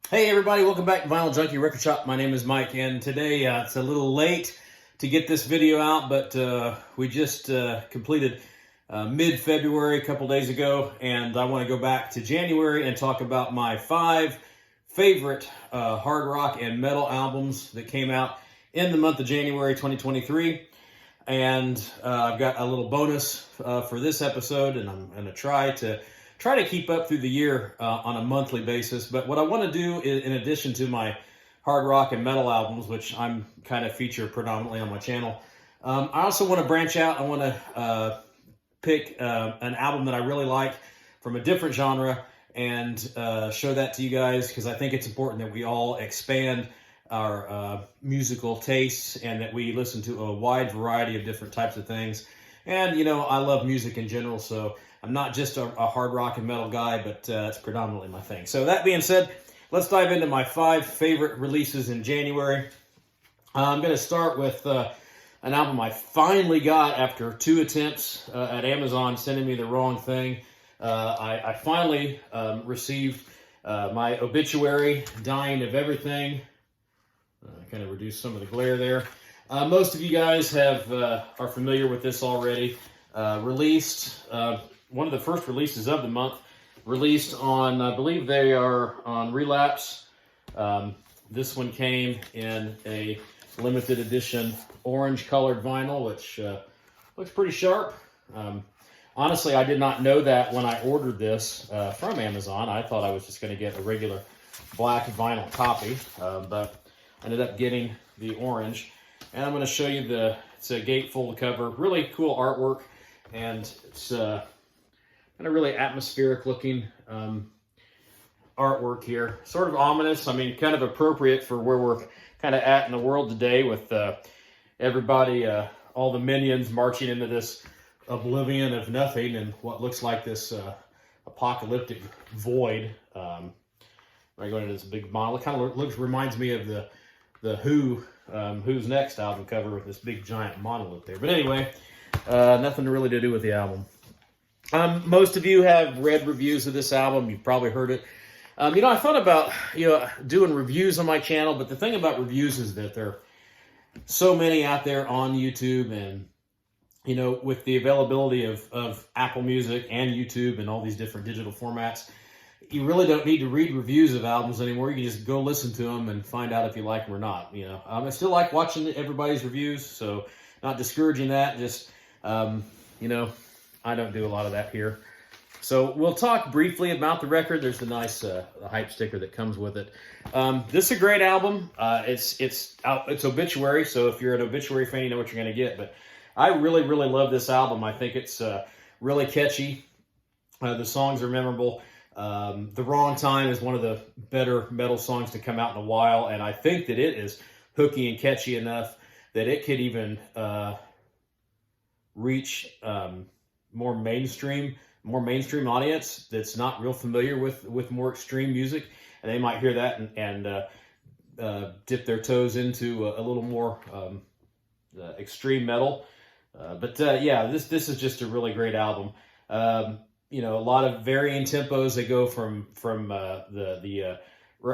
Hey everybody, welcome back to Vinyl Junkie Record Shop. My name is Mike, and today it's a little late to get this video out, but we just completed mid-February a couple days ago, and I want to go back to January and talk about my 5 favorite hard rock and metal albums that came out in the month of January 2023. And I've got a little bonus for this episode, and I'm going to try to keep up through the year on a monthly basis. But what I want to do is, in addition to my hard rock and metal albums, which I'm kind of feature predominantly on my channel, I also want to branch out. I want to pick an album that I really like from a different genre and show that to you guys, because I think it's important that we all expand our musical tastes and that we listen to a wide variety of different types of things. And, you know, I love music in general, so I'm not just a hard rock and metal guy, but it's predominantly my thing. So that being said, let's dive into my 5 favorite releases in January. I'm going to start with an album I finally got after 2 attempts at Amazon sending me the wrong thing. I finally received my Obituary, Dying of Everything. Kind of reduce some of the glare there. Most of you guys are familiar with this already. Released, one of the first releases of the month, released on, I believe they are on Relapse. This one came in a limited edition orange colored vinyl, which looks pretty sharp. Honestly, I did not know that when I ordered this from Amazon. I thought I was just going to get a regular black vinyl copy, but I ended up getting the orange. And I'm going to show you it's a gatefold cover, really cool artwork, and it's kind of really atmospheric looking artwork here. Sort of ominous, I mean, kind of appropriate for where we're kind of at in the world today with everybody, all the minions marching into this oblivion of nothing and what looks like this apocalyptic void. Right, going into this big model. It kind of reminds me of the Who's Next album cover with this big giant monolith there. But anyway, nothing really to do with the album. Most of you have read reviews of this album. You've probably heard it. You know, I thought about, doing reviews on my channel, but the thing about reviews is that there are so many out there on YouTube, and, you know, with the availability of Apple Music and YouTube and all these different digital formats, you really don't need to read reviews of albums anymore. You can just go listen to them and find out if you like them or not. You know, I still like watching everybody's reviews, so not discouraging that. Just, you know, I don't do a lot of that here. So we'll talk briefly about the record. There's the nice the hype sticker that comes with it. This is a great album. It's Obituary, so if you're an Obituary fan, you know what you're going to get. But I really, really love this album. I think it's really catchy. The songs are memorable. The Wrong Time is one of the better metal songs to come out in a while, and I think that it is hooky and catchy enough that it could even reach more mainstream audience that's not real familiar with more extreme music, and they might hear that and dip their toes into a little more extreme metal. But yeah, this is just a really great album. You know, a lot of varying tempos. They go from the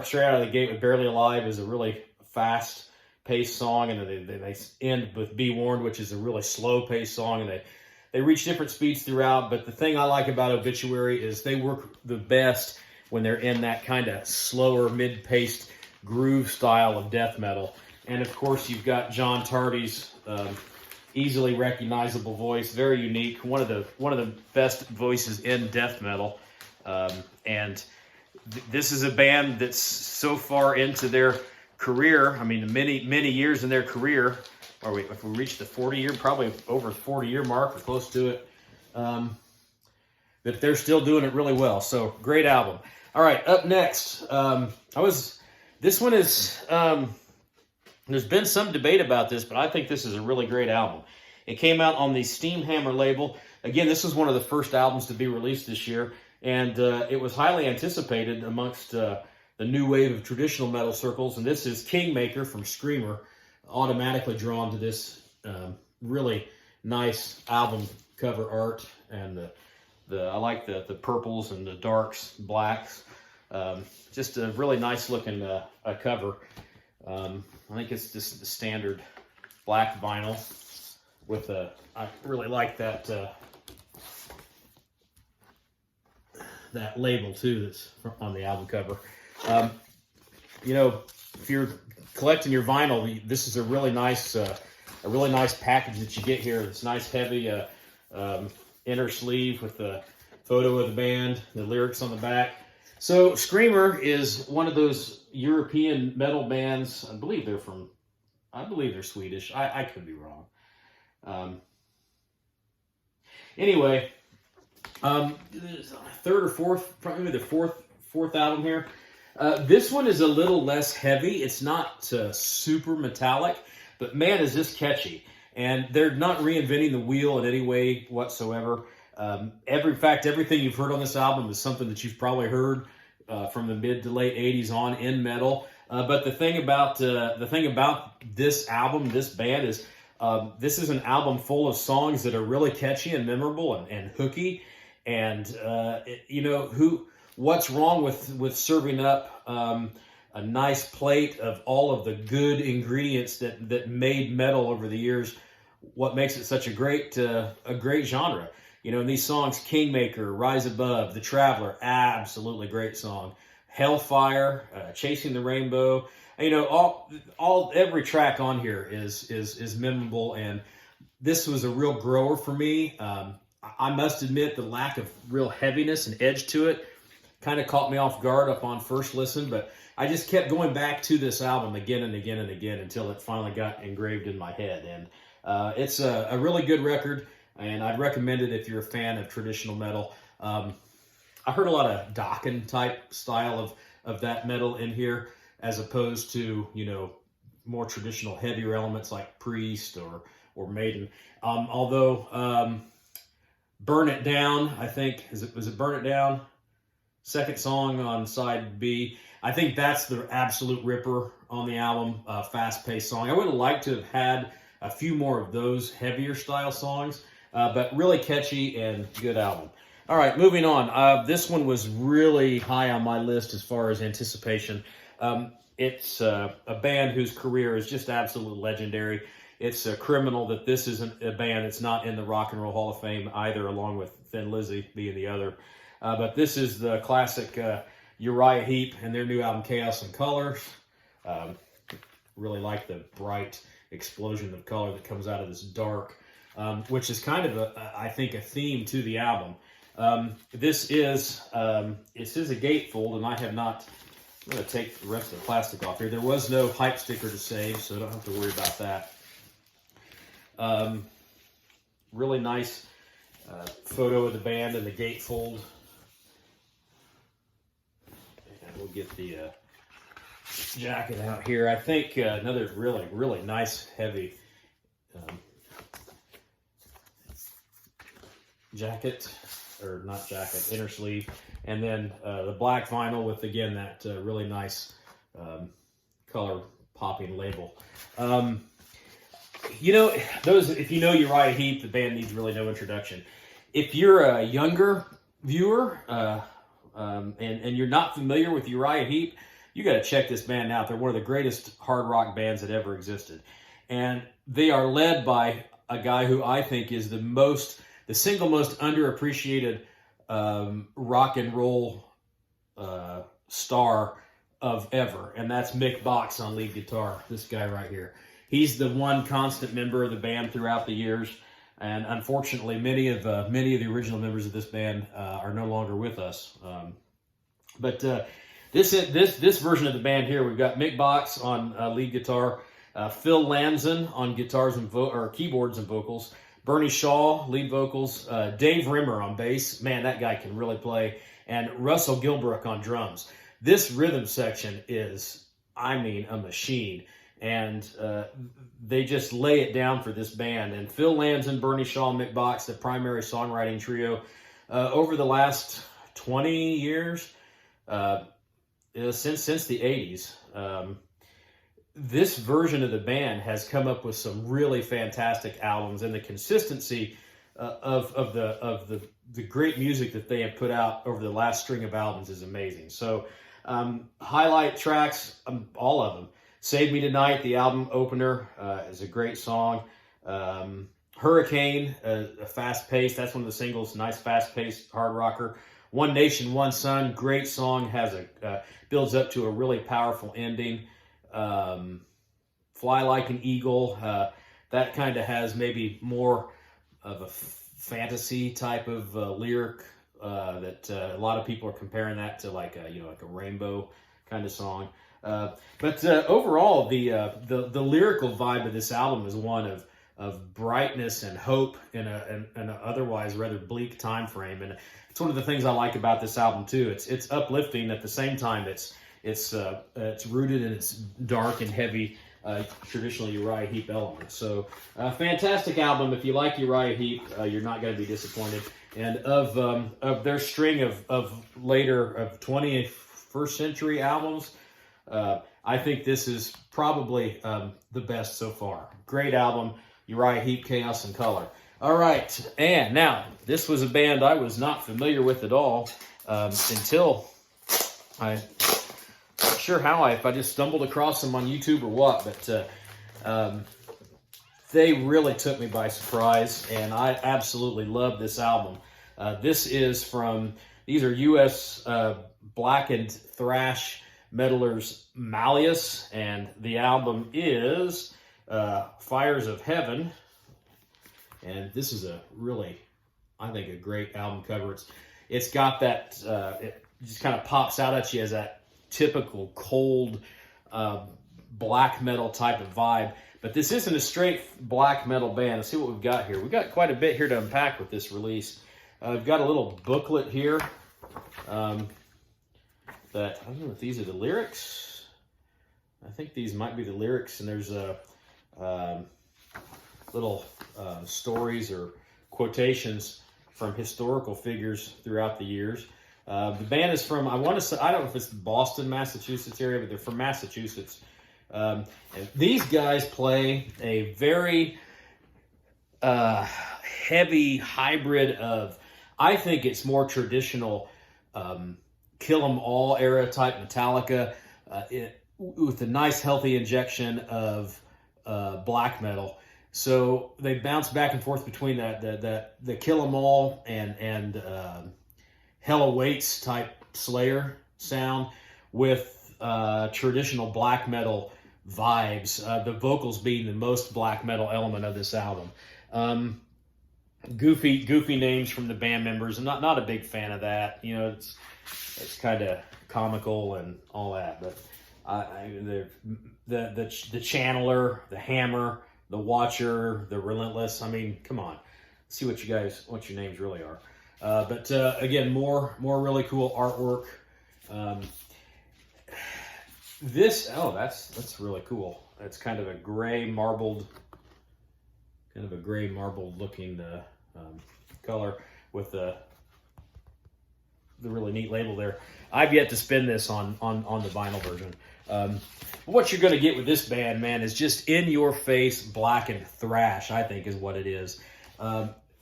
straight out of the gate with Barely Alive is a really fast-paced song, and then they end with Be Warned, which is a really slow-paced song, and they reach different speeds throughout. But the thing I like about Obituary is they work the best when they're in that kind of slower, mid-paced groove style of death metal. And of course, you've got John Tardy's easily recognizable voice, very unique, one of the best voices in death metal. And this is a band that's so far into their career. I mean, many years in their career. If we reach the 40-year, probably over 40-year mark or close to it, that they're still doing it really well. So great album. All right, up next, this one is. There's been some debate about this, but I think this is a really great album. It came out on the Steamhammer label. Again, this is one of the first albums to be released this year, and it was highly anticipated amongst the new wave of traditional metal circles, and this is Kingmaker from Screamer, automatically drawn to this really nice album cover art, and I like the purples and the darks, blacks. Just a really nice looking cover. I think it's just the standard black vinyl with I really like that that label too that's on the album cover. You know, if you're collecting your vinyl, this is a really nice package that you get here. It's nice heavy inner sleeve with the photo of the band, the lyrics on the back. So Screamer is one of those European metal bands. I believe they're Swedish. I could be wrong. Anyway, third or fourth, probably the fourth album here. This one is a little less heavy. It's not super metallic, but man, is this catchy. And they're not reinventing the wheel in any way whatsoever. In fact, everything you've heard on this album is something that you've probably heard from the mid to late '80s on in metal. But the thing about this album, this band, is this is an album full of songs that are really catchy and memorable and hooky. And you know, what's wrong with serving up a nice plate of all of the good ingredients that made metal over the years? What makes it such a great genre? You know, in these songs, Kingmaker, Rise Above, The Traveler, absolutely great song. Hellfire, Chasing the Rainbow. You know, every track on here is memorable, and this was a real grower for me. I must admit the lack of real heaviness and edge to it kind of caught me off guard upon first listen, but I just kept going back to this album again and again and again until it finally got engraved in my head. And it's a really good record, and I'd recommend it if you're a fan of traditional metal. I heard a lot of Dokken type style of that metal in here, as opposed to, you know, more traditional heavier elements like Priest or Maiden. Although Burn It Down, I think, was it Burn It Down? Second song on side B. I think that's the absolute ripper on the album, fast-paced song. I would have liked to have had a few more of those heavier style songs, but really catchy and good album. All right, moving on. This one was really high on my list as far as anticipation. It's a band whose career is just absolutely legendary. It's a criminal that this isn't a band that's not in the Rock and Roll Hall of Fame either, along with Thin Lizzy being the other. But this is the classic Uriah Heep and their new album, Chaos and Colors. Really like the bright explosion of color that comes out of this dark, which is kind of, I think, a theme to the album. This is a gatefold, and I have not... I'm going to take the rest of the plastic off here. There was no hype sticker to save, so I don't have to worry about that. Really nice photo of the band and the gatefold. And we'll get the jacket out here. I think another really, really nice, heavy jacket, or not jacket, inner sleeve. And then the black vinyl with, again, that really nice color popping label. You know, if you know Uriah Heep, the band needs really no introduction. If you're a younger viewer and you're not familiar with Uriah Heep, you got to check this band out. They're one of the greatest hard rock bands that ever existed. And they are led by a guy who I think is the single most underappreciated rock and roll star of ever, and that's Mick Box on lead guitar. This guy right here. He's the one constant member of the band throughout the years, and unfortunately, many of the original members of this band are no longer with us. But this version of the band here, we've got Mick Box on lead guitar, Phil Lanzon on guitars and keyboards and vocals. Bernie Shaw, lead vocals, Dave Rimmer on bass. Man, that guy can really play. And Russell Gilbrook on drums. This rhythm section is, I mean, a machine. And they just lay it down for this band. And Phil Lanzon, Bernie Shaw, Mick Box, the primary songwriting trio. Over the last 20 years, since the 80s, this version of the band has come up with some really fantastic albums, and the consistency the great music that they have put out over the last string of albums is amazing. So highlight tracks, all of them. Save Me Tonight, the album opener, is a great song. Hurricane, a fast-paced, that's one of the singles, nice fast-paced hard rocker. One Nation, One Sun, great song, has builds up to a really powerful ending. Fly Like an Eagle, that kind of has maybe more of a fantasy type of lyric that a lot of people are comparing that to like a rainbow kind of song. But overall, the lyrical vibe of this album is one of brightness and hope in an otherwise rather bleak time frame, and it's one of the things I like about this album too. It's uplifting at the same time. It's rooted in its dark and heavy traditional Uriah Heep elements. So fantastic album. If you like Uriah Heep, you're not going to be disappointed. And of their string of later 21st century albums, I think this is probably the best so far. Great album, Uriah Heep, Chaos and Color. All right, and now this was a band I was not familiar with at all until not sure how if I just stumbled across them on YouTube or what, but they really took me by surprise, and I absolutely love this album. These are U.S. black and thrash metalers Malleus, and the album is Fires of Heaven. And this is a really, I think, a great album cover. It's got that, it just kind of pops out at you as that typical cold black metal type of vibe. But this isn't a straight black metal band. Let's see what we've got here. We've got quite a bit here to unpack with this release. We've got a little booklet here that, I don't know if these are the lyrics. I think these might be the lyrics, and there's a little stories or quotations from historical figures throughout the years. The band is from, I want to say, I don't know if it's Boston, Massachusetts area, but they're from Massachusetts. And these guys play a very heavy hybrid of, I think it's more traditional Kill 'Em All era type Metallica with a nice healthy injection of black metal. So they bounce back and forth between the Kill 'Em All and Hell Awaits type Slayer sound with traditional black metal vibes. The vocals being the most black metal element of this album. Goofy names from the band members. I'm not a big fan of that. You know, it's kind of comical and all that. But the Channeler, the Hammer, the Watcher, the Relentless. I mean, come on, see what your names really are. But again, more really cool artwork. That's really cool. It's kind of a gray marbled looking color with the really neat label there. I've yet to spin this on the vinyl version. What you're going to get with this band, man, is just in-your-face black and thrash, I think is what it is.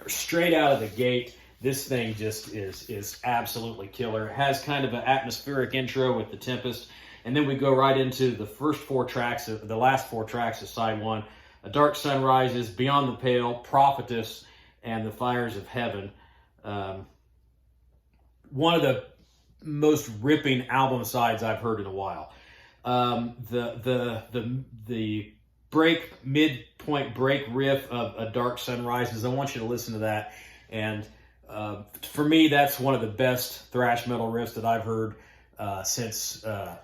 Straight out of the gate, this thing just is absolutely killer. It has kind of an atmospheric intro with The Tempest, and then we go right into the last four tracks of side one. A Dark Sun Rises, Beyond the Pale, Prophetess, and The Fires of Heaven. One of the most ripping album sides I've heard in a while. The midpoint break riff of A Dark Sun Rises, I want you to listen to that. And for me, that's one of the best thrash metal riffs that I've heard since I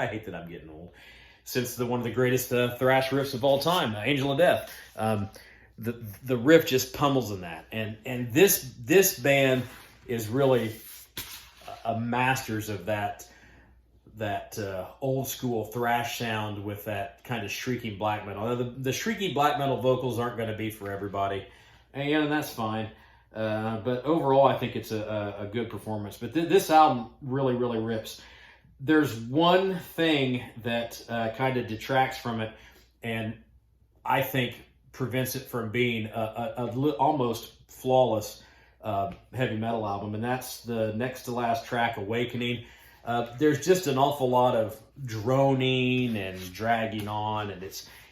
hate that I'm getting old. Since one of the greatest thrash riffs of all time, Angel of Death. The riff just pummels in that, and this band is really a masters of that old school thrash sound with that kind of shrieky black metal. The shrieky black metal vocals aren't going to be for everybody, and that's fine. But overall, I think it's a good performance. But this album really rips. There's one thing that kind of detracts from it, and I think prevents it from being almost flawless heavy metal album, and that's the next to last track, Awakening. There's just an awful lot of droning and dragging on, and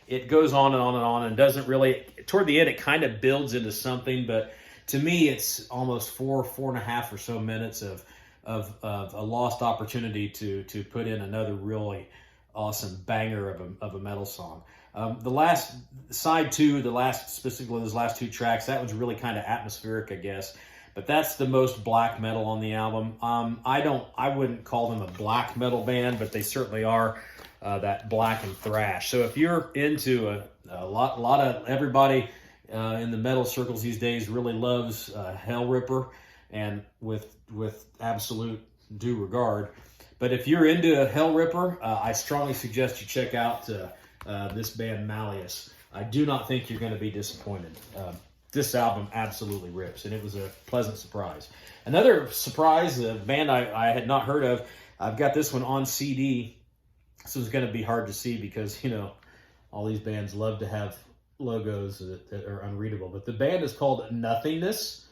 it goes on and on and on, and doesn't really, toward the end, it kind of builds into something, but to me, it's almost four and a half or so minutes of a lost opportunity to put in another really awesome banger of a metal song. The last side two, specifically those last two tracks, that was really kind of atmospheric, I guess. But that's the most black metal on the album. I wouldn't call them a black metal band, but they certainly are that black and thrash. So if you're into a lot of everybody in the metal circles these days really loves Hell Ripper, and with absolute due regard. But if you're into Hell Ripper, I strongly suggest you check out this band Malleus. I do not think you're going to be disappointed. This album absolutely rips, and it was a pleasant surprise. Another surprise, a band I had not heard of, I've got this one on CD. This was going to be hard to see because, you know, all these bands love to have logos that are unreadable. But the band is called Nothingness,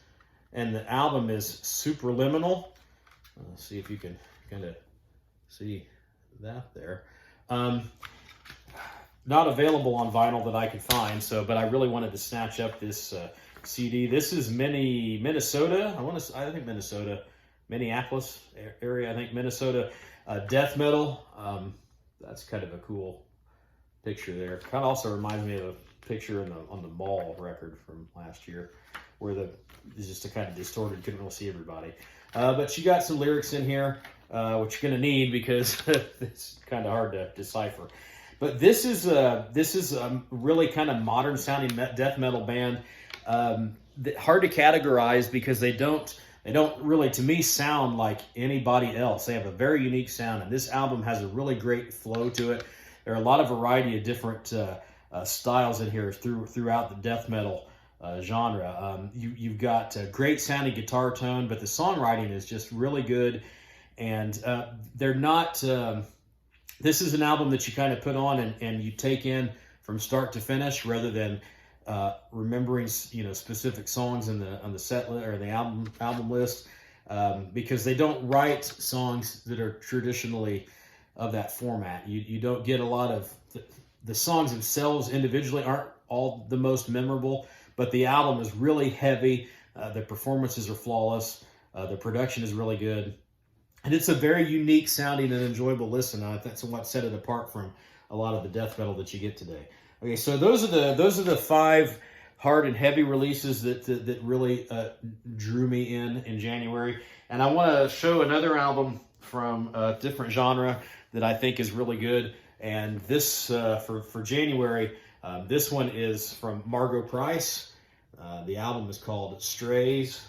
and the album is Supraliminal. Let's see if you can kind of see that there. Not available on vinyl that I could find, but I really wanted to snatch up this CD. This is Minnesota. I think Minnesota, Minneapolis area. I think Minnesota death metal. That's kind of a cool picture there. Kind of also reminds me of a picture on the Mall record from last year, where it's just a kind of distorted. Couldn't really see everybody. But you got some lyrics in here, which you're going to need because it's kind of hard to decipher. But this is a really kind of modern sounding death metal band. Hard to categorize because they don't really, to me, sound like anybody else. They have a very unique sound, and this album has a really great flow to it. There are a lot of variety of different styles in here throughout the death metal genre. You've got a great sounding guitar tone, but the songwriting is just really good, and they're not. This is an album that you kind of put on and you take in from start to finish, rather than remembering specific songs on the set list or the album list, because they don't write songs that are traditionally of that format. You don't get a lot of the songs themselves individually aren't all the most memorable, but the album is really heavy. The performances are flawless. The production is really good. And it's a very unique sounding and enjoyable listen. That's what set it apart from a lot of the death metal that you get today. Okay, so those are the 5 hard and heavy releases that really drew me in January. And I want to show another album from a different genre that I think is really good. And this for January, this one is from Margo Price. The album is called Strays.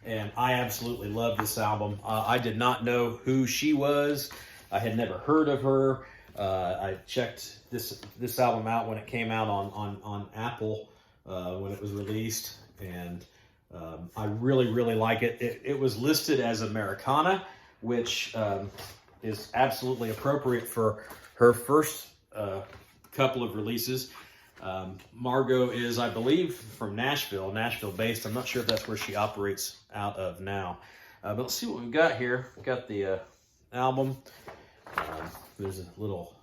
And I absolutely love this album. I did not know who she was. I had never heard of her. I checked this album out when it came out on Apple when it was released, and I really, really like it. It was listed as Americana, which is absolutely appropriate for her first couple of releases. Margo is, I believe, from Nashville based. I'm not sure if that's where she operates out of now. But let's see what we've got here. We've got the album. There's a little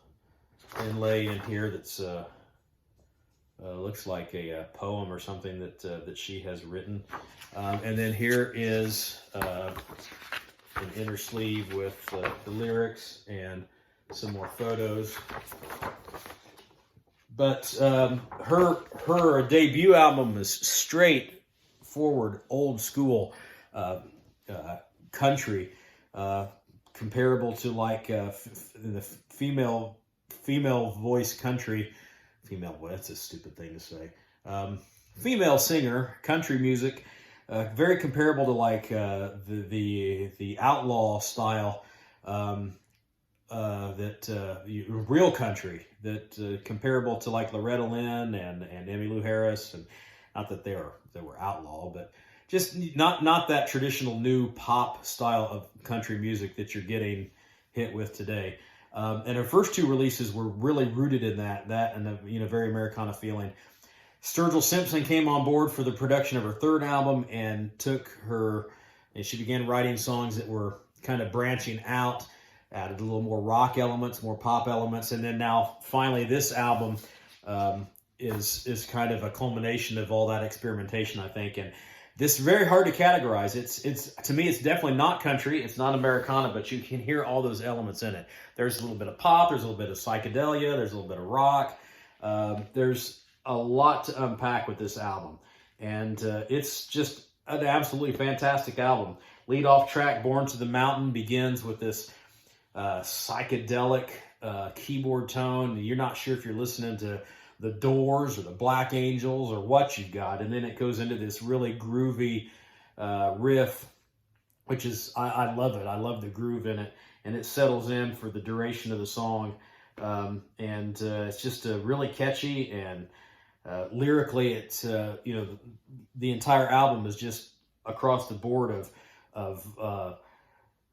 inlay in here that's looks like a poem or something that she has written. And then here is an inner sleeve with the lyrics and some more photos. But her debut album is straightforward, old school country, comparable to like the female voice country. Female voice, that's a stupid thing to say. Female singer, country music, very comparable to like the outlaw style. Real country that comparable to like Loretta Lynn and Emmylou Harris, and not that they were outlaw, but just not that traditional new pop style of country music that you're getting hit with today. And her first two releases were really rooted in that and a very Americana feeling. Sturgill Simpson came on board for the production of her third album and she began writing songs that were kind of branching out, added a little more rock elements, more pop elements, and then now finally this album is kind of a culmination of all that experimentation, I think. And this is very hard to categorize. It's to me, it's definitely not country, it's not Americana, but you can hear all those elements in it. There's a little bit of pop, there's a little bit of psychedelia, there's a little bit of rock. There's a lot to unpack with this album, and it's just an absolutely fantastic album. Lead off track, Born to the Mountain, begins with this psychedelic keyboard tone. You're not sure if you're listening to the Doors or the Black Angels or what you got, and then it goes into this really groovy riff, which is, I love it. I love the groove in it, and it settles in for the duration of the song, and it's just really catchy, and lyrically, it's the entire album is just across the board of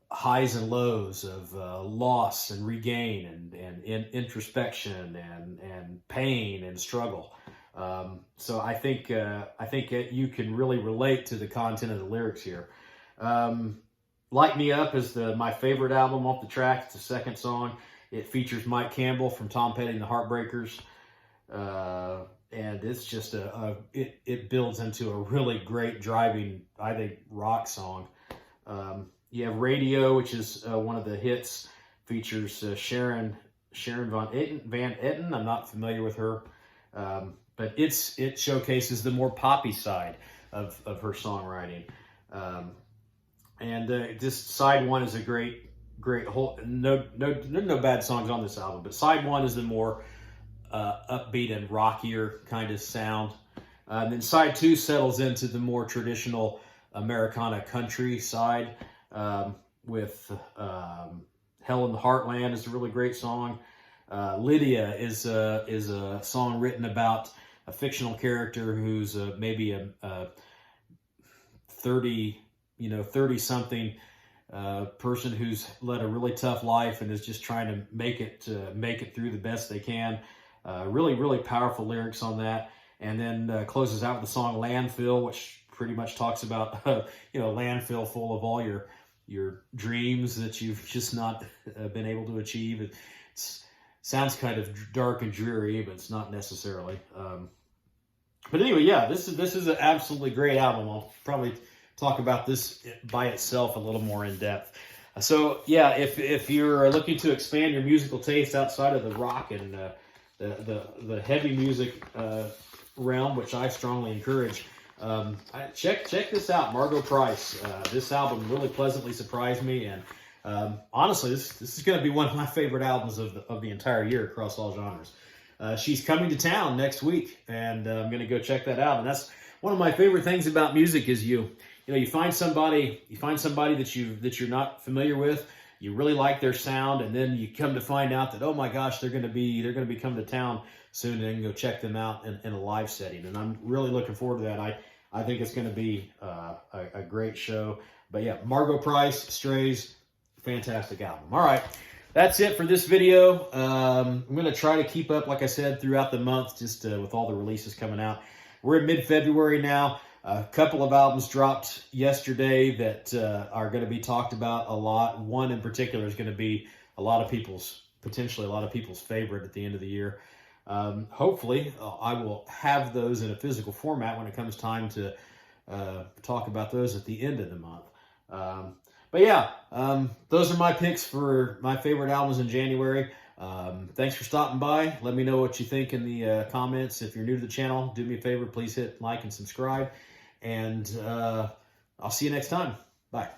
highs and lows, of loss and regain, and introspection, and pain and struggle. So I think you can really relate to the content of the lyrics here. Light Me Up is my favorite album off the track. It's the second song. It features Mike Campbell from Tom Petty and the Heartbreakers. And it's just it builds into a really great driving, I think, rock song. You have Radio, which is one of the hits, features Sharon Van Etten. I'm not familiar with her, but it showcases the more poppy side of her songwriting. And just side one is a great whole. No bad songs on this album, but side one is the more upbeat and rockier kind of sound. And then side two settles into the more traditional Americana country side, with Hell in the Heartland is a really great song. Lydia is a song written about a fictional character who's maybe a 30-something person who's led a really tough life and is just trying to make it through the best they can. Really powerful lyrics on that. And then closes out with the song Landfill, which pretty much talks about landfill full of all your dreams that you've just not been able to achieve. It sounds kind of dark and dreary, but it's not necessarily. But anyway, yeah, this is an absolutely great album. I'll probably talk about this by itself a little more in depth. So yeah, if you're looking to expand your musical taste outside of the rock and the heavy music realm, which I strongly encourage, check this out, Margo Price. This album really pleasantly surprised me, and honestly, this is going to be one of my favorite albums of the entire year across all genres. She's coming to town next week, and I'm going to go check that out. And that's one of my favorite things about music is you find somebody that you're not familiar with, you really like their sound, and then you come to find out that, oh my gosh, they're going to be coming to town soon, and then go check them out in a live setting. And I'm really looking forward to that. I think it's going to be a great show. But yeah, Margo Price, Strays, fantastic album. All right, that's it for this video. I'm going to try to keep up, like I said, throughout the month, just with all the releases coming out. We're in mid-February now. A couple of albums dropped yesterday that are going to be talked about a lot. One in particular is going to be potentially a lot of people's favorite at the end of the year. Hopefully, I will have those in a physical format when it comes time to talk about those at the end of the month. But yeah, those are my picks for my favorite albums in January. Thanks for stopping by. Let me know what you think in the comments. If you're new to the channel, do me a favor, please hit like and subscribe. And I'll see you next time. Bye.